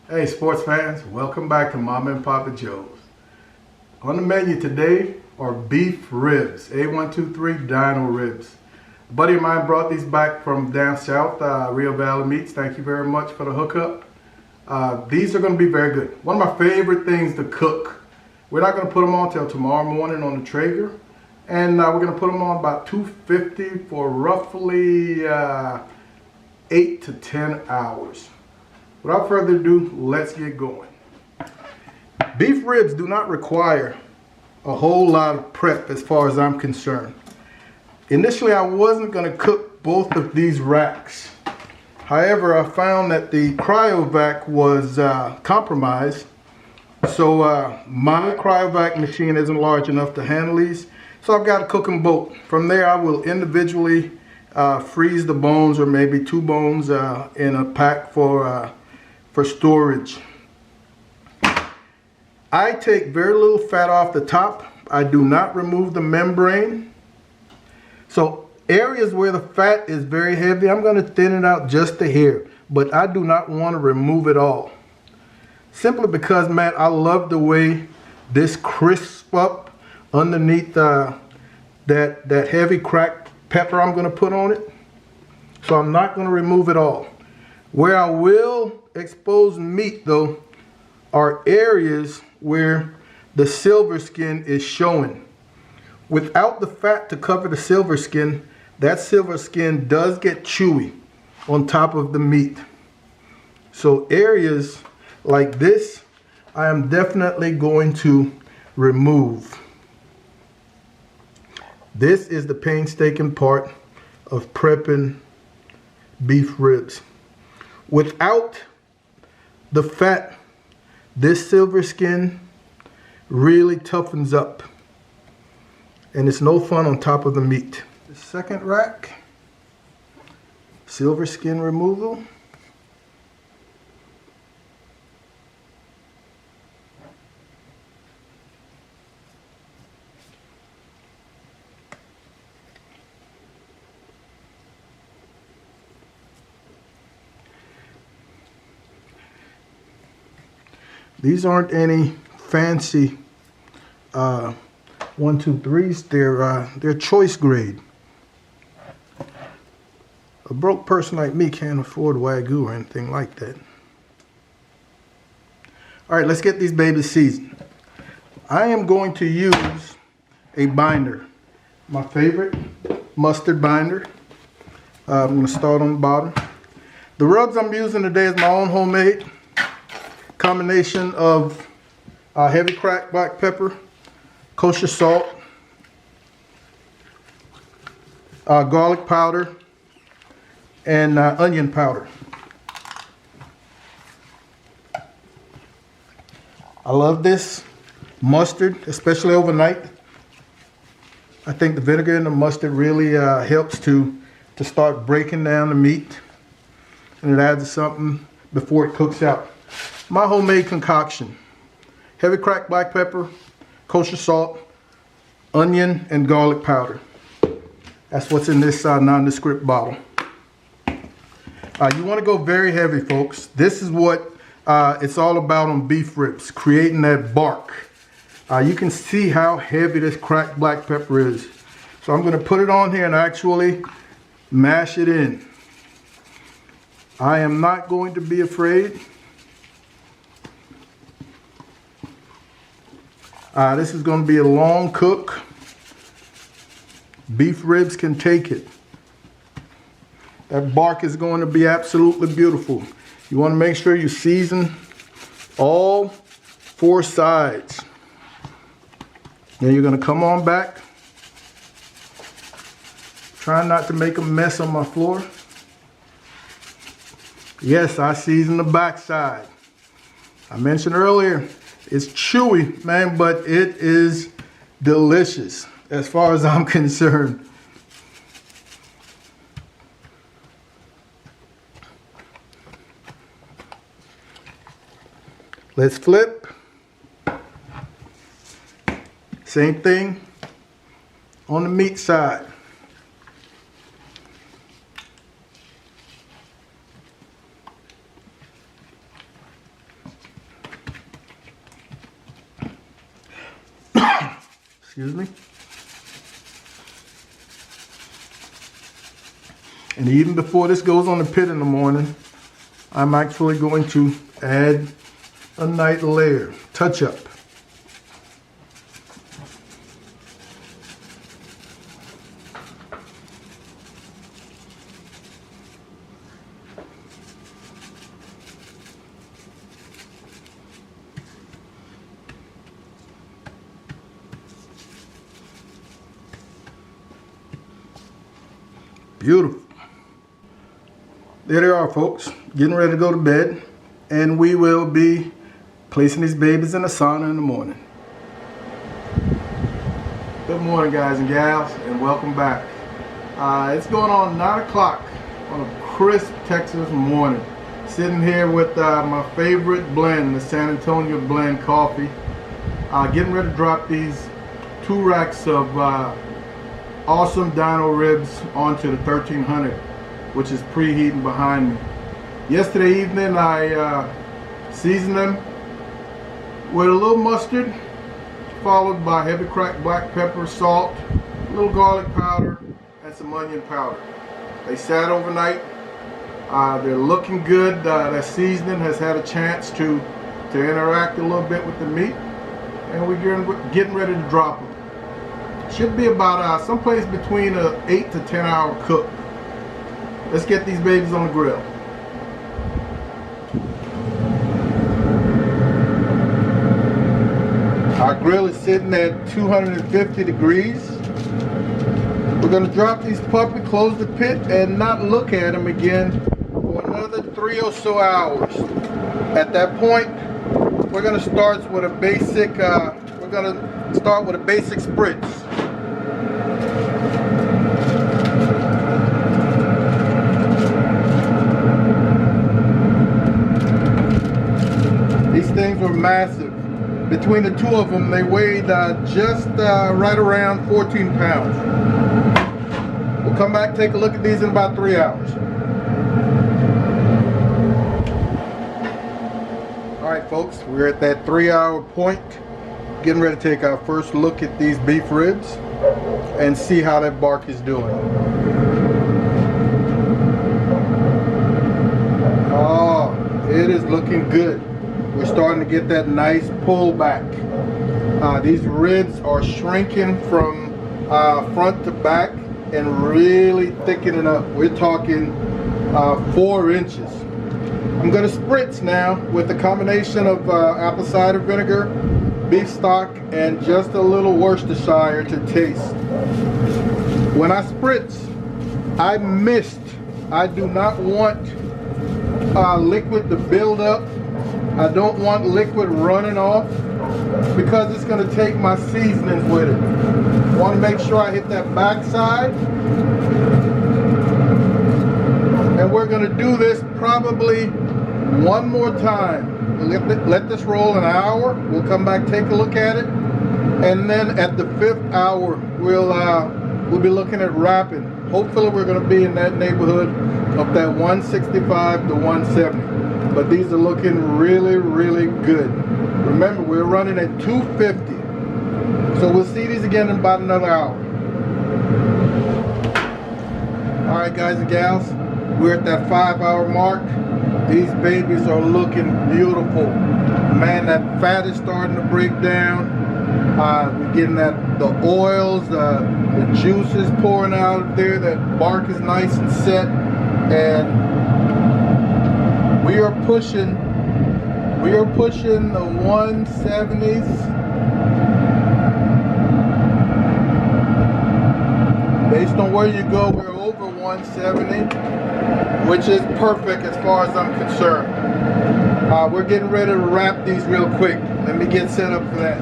Hey sports fans, welcome back to Mama and Papa Joe's. On the menu today are beef ribs, A123 Dino Ribs. A buddy of mine brought these back from down south, Rio Valley Meats. Thank you very much for the hookup. These are going to be very good. One of my favorite things to cook. We're not going to put them on until tomorrow morning on the Traeger. And we're going to put them on about 250 for roughly 8 to 10 hours. Without further ado, let's get going. Beef ribs do not require a whole lot of prep as far as I'm concerned. Initially, I wasn't going to cook both of these racks. However, I found that the cryovac was compromised. So my cryovac machine isn't large enough to handle these. So I've got to cook them both. From there, I will individually freeze the bones, or maybe 2 bones in a pack for storage. I take very little fat off the top. I do not remove the membrane. So areas where the fat is very heavy, I'm going to thin it out just a hair, but I do not want to remove it all. Simply because, man, I love the way this crisps up underneath that heavy cracked pepper I'm going to put on it. So I'm not going to remove it all. Where I will expose meat though are areas where the silver skin is showing. Without the fat to cover the silver skin, that silver skin does get chewy on top of the meat. So areas like this, I am definitely going to remove. This is the painstaking part of prepping beef ribs. Without the fat, this silver skin really toughens up, and it's no fun on top of the meat. The second rack, silver skin removal. These aren't any fancy 1, 2, 3s. They're choice grade. A broke person like me can't afford Wagyu or anything like that. All right, let's get these babies seasoned. I am going to use a binder, my favorite mustard binder. I'm going to start on the bottom. The rubs I'm using today is my own homemade. Combination of heavy cracked black pepper, kosher salt, garlic powder, and onion powder. I love this mustard, especially overnight. I think the vinegar and the mustard really helps to start breaking down the meat, and it adds something before it cooks out. My homemade concoction: heavy cracked black pepper, kosher salt, onion, and garlic powder. That's what's in this nondescript bottle. You want to go very heavy, folks. This is what it's all about on beef ribs, creating that bark. You can see how heavy this cracked black pepper is. So I'm going to put it on here and actually mash it in. I am not going to be afraid. This is going to be a long cook. Beef ribs can take it. That bark is going to be absolutely beautiful. You want to make sure you season all 4 sides. Then you're going to come on back. Try not to make a mess on my floor. Yes, I seasoned the back side. I mentioned earlier, it's chewy, man, but it is delicious as far as I'm concerned. Let's flip. Same thing on the meat side. Excuse me. And even before this goes on the pit in the morning, I'm actually going to add a night layer, touch up. Beautiful. There they are, folks. Getting ready to go to bed. And we will be placing these babies in the sauna in the morning. Good morning, guys and gals, and welcome back. It's going on 9 o'clock on a crisp Texas morning. Sitting here with my favorite blend, the San Antonio blend coffee. Getting ready to drop these 2 racks of awesome dino ribs onto the 1300, which is preheating behind me. Yesterday evening I seasoned them with a little mustard, followed by heavy cracked black pepper, salt, a little garlic powder, and some onion powder. They sat overnight. They're looking good. That seasoning has had a chance to interact a little bit with the meat, and we're getting ready to drop them. Should be about someplace between an 8 to 10 hour cook. Let's get these babies on the grill. Our grill is sitting at 250 degrees. We're going to drop these puppies, close the pit, and not look at them again for another 3 or so hours. At that point, we're going to start with a basic. We're going to start with a basic spritz. These things were massive. Between the 2 of them, they weighed just right around 14 pounds. We'll come back, take a look at these in about 3 hours. All right, folks, we're at that 3-hour point. Getting ready to take our first look at these beef ribs and see how that bark is doing. Oh, it is looking good. We're starting to get that nice pull back. These ribs are shrinking from front to back and really thickening up. We're talking 4 inches. I'm going to spritz now with a combination of apple cider vinegar, beef stock, and just a little Worcestershire to taste. When I spritz, I mist. I do not want liquid to build up. I don't want liquid running off because it's going to take my seasonings with it. I want to make sure I hit that backside. And we're going to do this probably 1 more time. Let this roll an hour. We'll come back, take a look at it. And then at the 5th hour, we'll be looking at wrapping. Hopefully we're going to be in that neighborhood of that 165 to 170. But these are looking really, really good. Remember, we're running at 250. So we'll see these again in about another hour. All right, guys and gals, we're at that 5-hour mark. These babies are looking beautiful. Man, that fat is starting to break down. We're getting the oils, the juices pouring out of there. That bark is nice and set. And we are pushing the 170s. Based on where you go, we're over 170, which is perfect as far as I'm concerned. We're getting ready to wrap these real quick. Let me get set up for that.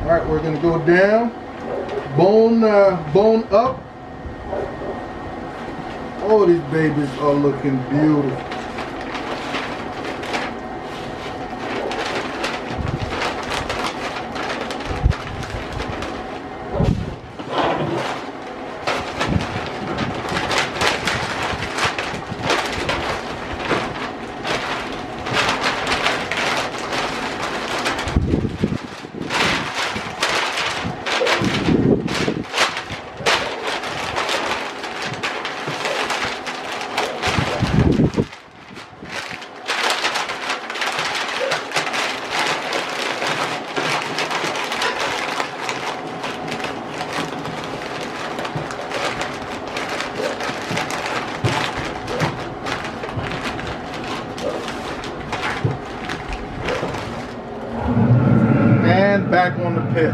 All right, we're gonna go down, bone up. Oh, these babies are looking beautiful. back on the pit.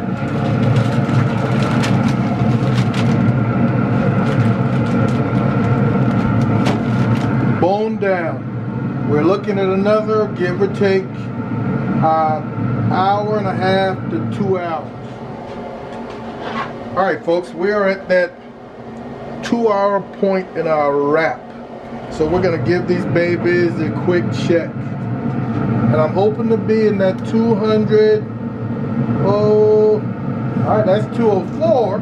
Bone down. We're looking at another, give or take, hour and a half to 2 hours. All right, folks, we are at that 2-hour point in our wrap. So we're gonna give these babies a quick check. And I'm hoping to be in that 200, all right, that's 204,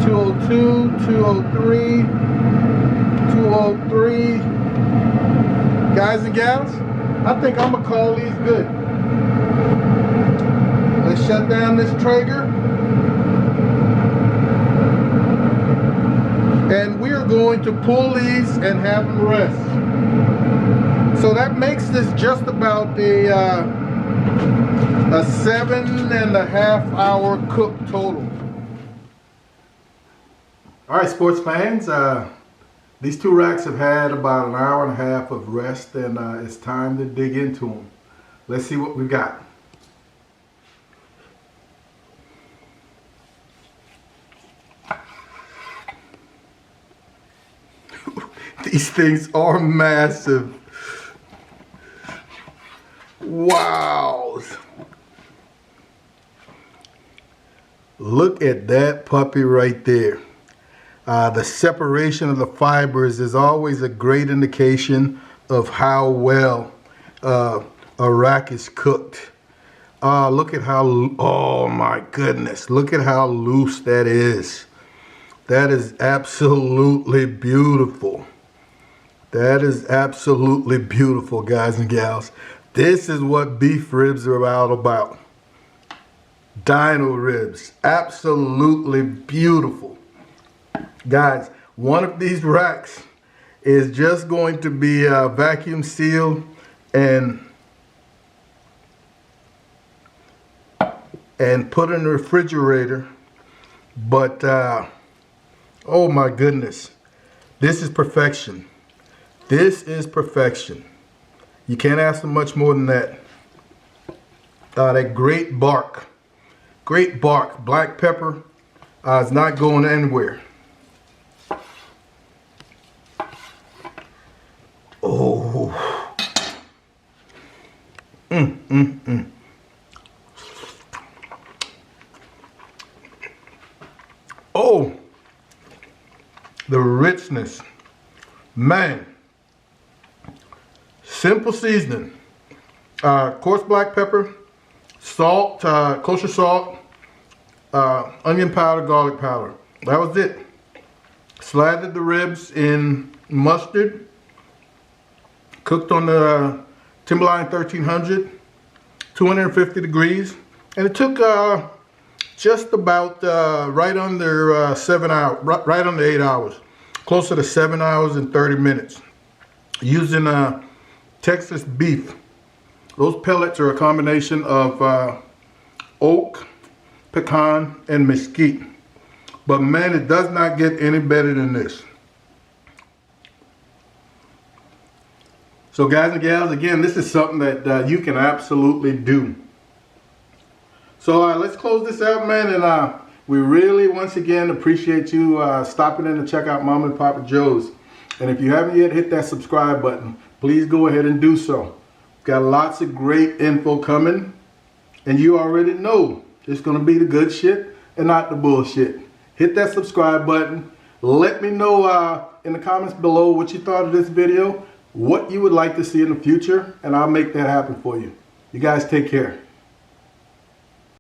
202, 203, 203. Guys and gals, I think I'm gonna call these good. Let's shut down this Traeger. And we are going to pull these and have them rest. So that makes this just about a 7.5 hour cook total. All right, sports fans, these 2 racks have had about an hour and a half of rest, and it's time to dig into them. Let's see what we got. These things are massive. Wow. Look at that puppy right there. The separation of the fibers is always a great indication of how well a rack is cooked. Look at how, oh my goodness, look at how loose that is. That is absolutely beautiful. That is absolutely beautiful, guys and gals. This is what beef ribs are all about. Dino ribs, absolutely beautiful. Guys, one of these racks is just going to be vacuum sealed and put in the refrigerator. But, oh my goodness, this is perfection. This is perfection. You can't ask for much more than that. That great bark. Great bark. Black pepper is not going anywhere. Oh. Oh. The richness. Man. Simple seasoning, coarse black pepper, salt, kosher salt, onion powder, garlic powder. That was it. Slathered the ribs in mustard, cooked on the Timberline 1300, 250 degrees, and it took just about right under 7 hours, right under 8 hours, closer to 7 hours and 30 minutes, using Texas beef. Those pellets are a combination of oak, pecan, and mesquite. But man, it does not get any better than this. So guys and gals, again, this is something that you can absolutely do. So let's close this out, man, and we really, once again, appreciate you stopping in to check out Mom and Papa Joe's. And if you haven't yet hit that subscribe button, please go ahead and do so. We've got lots of great info coming, and you already know it's going to be the good shit and not the bullshit. Hit that subscribe button. Let me know in the comments below what you thought of this video, what you would like to see in the future, and I'll make that happen for you. You guys take care.